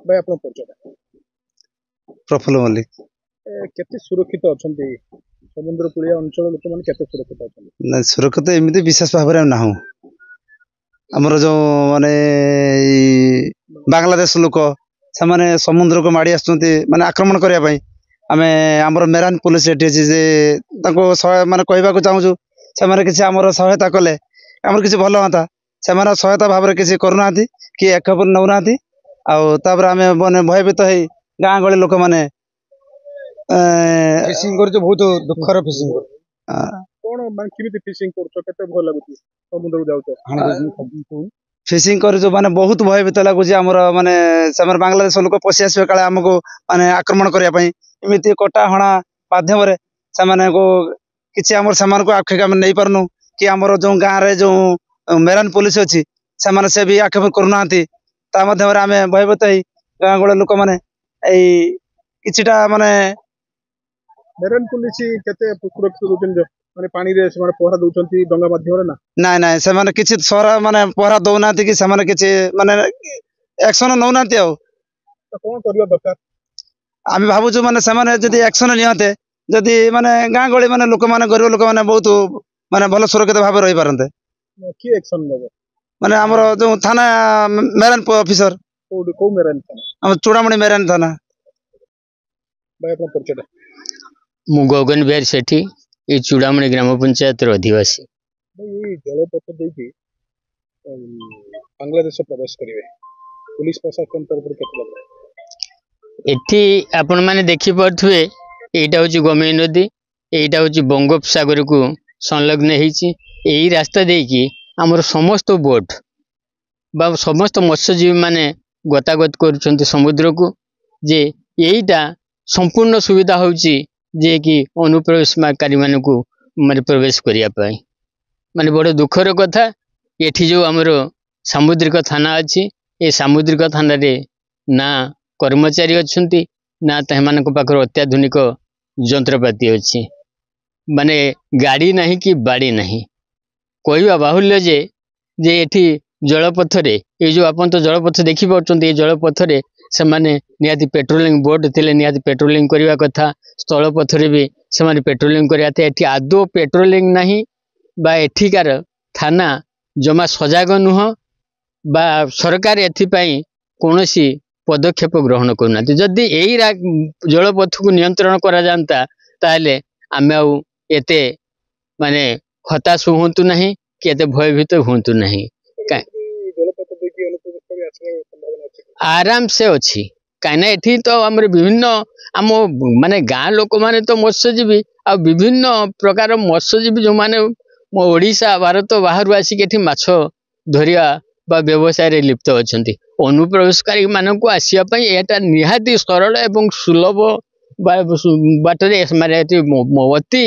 भाई आपन परिचय प्रफुल्ल मल्लिक केते सुरक्षित अछंती समुद्र कूलिया अंचल लोक माने केते सुरक्षित अछंती सुरक्षित एमती विशेष भाव में नाहू आमर जो माने बांग्लादेश लोक से माने समुद्र को माड़ी आसुंती माने आक्रमण करने आमे आमर मेरान पुलिस एटी अछि जे ताको माने कहबाक चाहूँ से माने किसी आमर सहायता कले आमर किसी भल हांता से माने सहायता भाव में किसी करूना कि एक खबर नौना आउे माने भयभीत हो गाँ गहली लोक मैंने फिशिंग कर बहुत दुखर फिशिंग कोन मान किमिति फिशिंग करछो केते भय लागुची समुद्र को जाउतो फिशिंग कर जो माने बहुत भयभीत लगुच आमर माने से बांग्लादेश लोक पशि आसवे काले आमको माने आक्रमण करने एमती कटा हणा माध्यम से किसी आमर सामान को आखिक आम नहीं पारनु कि आमर जो गाँव रे जो मेरान पुलिस अच्छी से भी आक्षेप करूना मध्यम आम भयभीत हो गाँ गहली लोक मैंने किछिटा माने मेरान पुलिस केते सुरक्षित दोचन माने पानी रे से माने पहरा दोचंती डंगा माध्यम रे ना ना ना से माने किछि सहरा माने पहरा दउना कि से माने किछि माने एक्शन नउना आ तो कोन करियो दरकार आम भावुँ माने से माने जदि एक्शन नियते जदि माने गाँ गहली माने लोक माने गरीब लोक माने बहुत माने भल सुरक्षित भाव रही पारते की एक्शन नेबो माने हमर जो थाना मेरान ऑफिसर को मेरान थाना हम चूड़ामणि मेरान थाना भाई अपन परिचय मु गगन बिहारी सेठी ये चूड़ामणि ग्राम पंचायत अधिवासी भाई जलपथ देकी बांग्लादेश प्रवेश करिवे पुलिस प्रशासन तरफ केते लगे एठी आपण माने देखि पड़थुए एटा होची गमे नदी एटा होची बंगोपसागर को संलग्न हेची एही रास्ता देकी हमर समस्त बोट बा समस्त मत्स्यजीवी माने गतागत करूछन्ते समुद्र को जे एईटा संपूर्ण सुविधा होची जे कि अनुप्रवेशकारी मान को माने प्रवेश करिया पाई माने बड़ दुखर कथा एठी जो हमर सामुद्रिक थाना अछि ए सामुद्रिक थाना रे ना कर्मचारी अछंती ना तहमान को पाखर अत्याधुनिक यंत्रपाती अछि माने गाड़ी नहीं कि बाड़ी नहीं कहवा बाहुल्य जे एठी जलपथ रे ये जो आपन तो जलपथ देखि पाउछन्ती ए जलपथ रे से माने नियाति पेट्रोलिंग बोट थिले नियाति पेट्रोलिंग करबा कथा स्थल पथ रे भी से माने पेट्रोलिंग करिया थे एठी आदो पेट्रोलिंग नहीं बा एठिकार थाना जमा सजाग नुह बा सरकार एथि पई कोनोसी पदक्षेप ग्रहण करना जदि एई जलपथ को नियंत्रण करा जानता ताले आमे आउ एते माने हताश होंतु नहीं कि एते भयभीत होंतु नहीं आराम से अच्छी कहीं एठी तो आमर विभिन्न आम माने गाँ लोक माने तो मत्स्यजीवी आ विभिन्न प्रकार मत्स्यजीवी जो माने ओडिशा भारत बाहर आसिक एठी माछ धरिया बा व्यवसाय रे लिप्त अछंती अनुप्रवेशकारी मानक आसिया पई एटा निहाती सरल एवं सुलभ बाटरे माने अति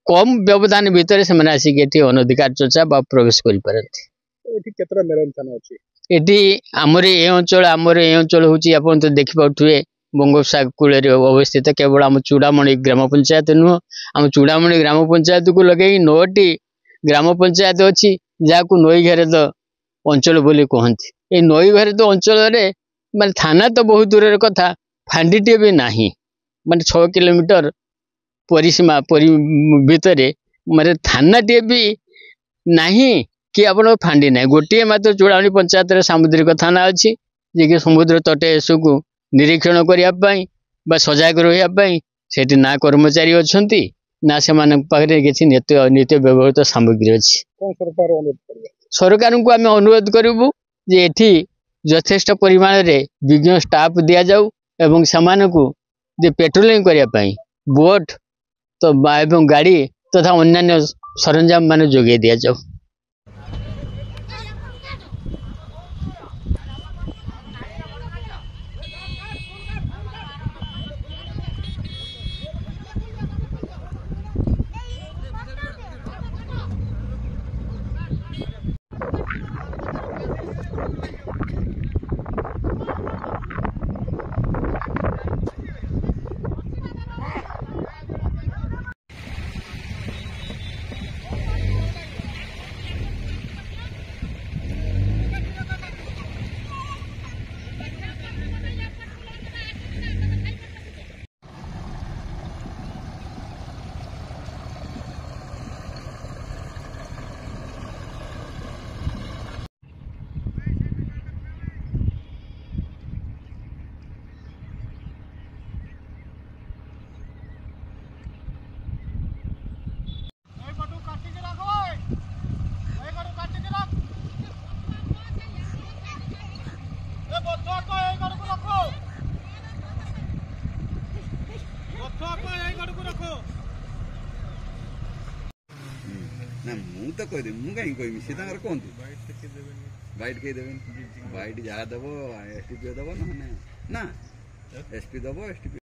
कम व्यवधान भितर से माने आसिक एठी अनधिकार चर्चा बा प्रवेश करि परंती एठी केतरा मेरान थाना अछि एटी आमर ए अंचल होची आपन तो देखि पाउथुए बंगोपसागर कूल अवस्थित केवल आम चूड़ामणि ग्राम पंचायत नुह आम चूड़ामणि ग्राम पंचायत को लगे 9टी ग्राम पंचायत अच्छी जहाँ नई घेरेद अंचल बोली कहती ये नई घेरेद अंचल माने थाना तो बहुत दूर कथा फांडीटे भी नहीं माने 6 किलोमीटर परिसीमा भितर माने थानाटे भी नहीं कि आप फांडी ना गोटे मात्र चूड़ामणि पंचायत रे सामुद्रिक थाना अच्छी जे कि समुद्र तटे को निरीक्षण करने सजाग रही से ना कर्मचारी अच्छी ना से पाखे किसी नित्य व्यवहृत सामग्री अच्छी सरकार को आम अनुरोध करूँ जे एठी यथेष्ट परिमाण रे विज्ञ स्टाफ दि जाऊ एवं सामान को जे पेट्रोलिंग करने बोट तो एवं गाड़ी तथा अन्य सरंजाम मान जोगे दि जाऊ। ना मु तो कहदेवी मु कहीं कहमी सी कहतु बैठ कहीं देवे बैठ जहाँ दब एसटीपी दब ना एसपी दब एसटीपी